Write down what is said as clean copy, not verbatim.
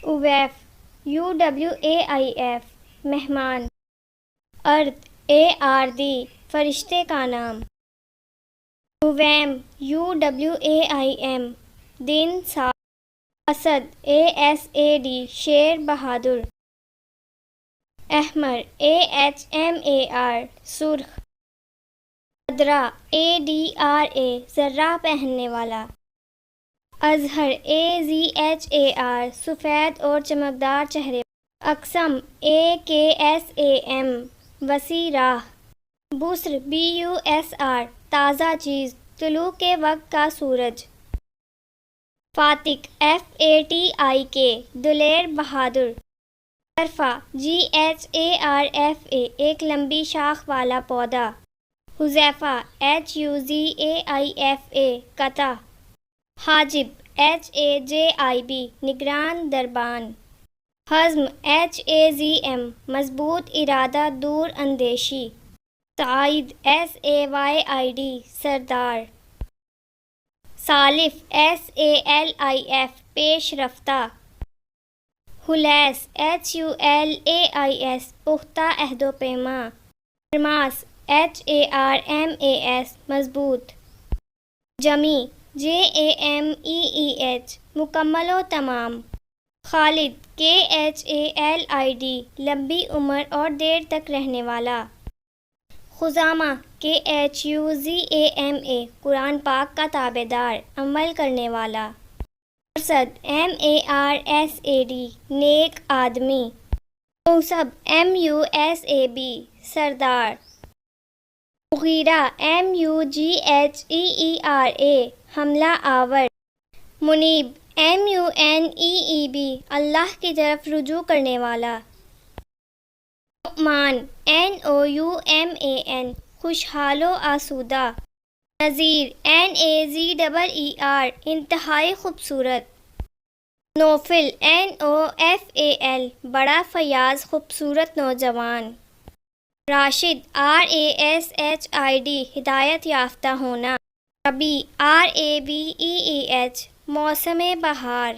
اویف UWAIF مہمان. ارد ARD فرشتے کا نام. اویم UWAIM دن سال. اسد ASAD شیر بہادر. احمر AHMAR سرخ. ادرا ADRA ذرہ پہننے والا. ازہر AZHAR سفید اور چمکدار چہرے. اقسم AKSAM وسیع راہ. بسر BUSR تازہ چیز، طلوع کے وقت کا سورج. فاتق FATIK دلیر بہادر. جرفہ GHARFA ایک لمبی شاخ والا پودا. حذیفہ HUZAIFA قطع. حاجب HAJIB نگران دربان. حزم HAZM مضبوط ارادہ، دور اندیشی. سعید SAYID سردار. سالف SALIF پیش رفتہ. حلیس HULAIS پختہ عہد و پیما. حرماس HARMAS مضبوط. جمی JAMEEH مکمل و تمام. خالد KHALID لمبی عمر اور دیر تک رہنے والا. خزامہ KHUZAMA قرآن پاک کا تابع دار، عمل کرنے والا. مرصد MARSAD نیک آدمی. موصب MUSAB سردار. مغیرہ MUGHEERA حملہ آور. منیب MUNEEB اللہ کی طرف رجوع کرنے والا. نعمان NOUMAN خوشحال و آسودہ. نذیر NAZER انتہائی خوبصورت. نوفل NOFAL بڑا فیاض خوبصورت نوجوان. راشد RASHID ہدایت یافتہ ہونا. ربیع RABEEH موسم بہار.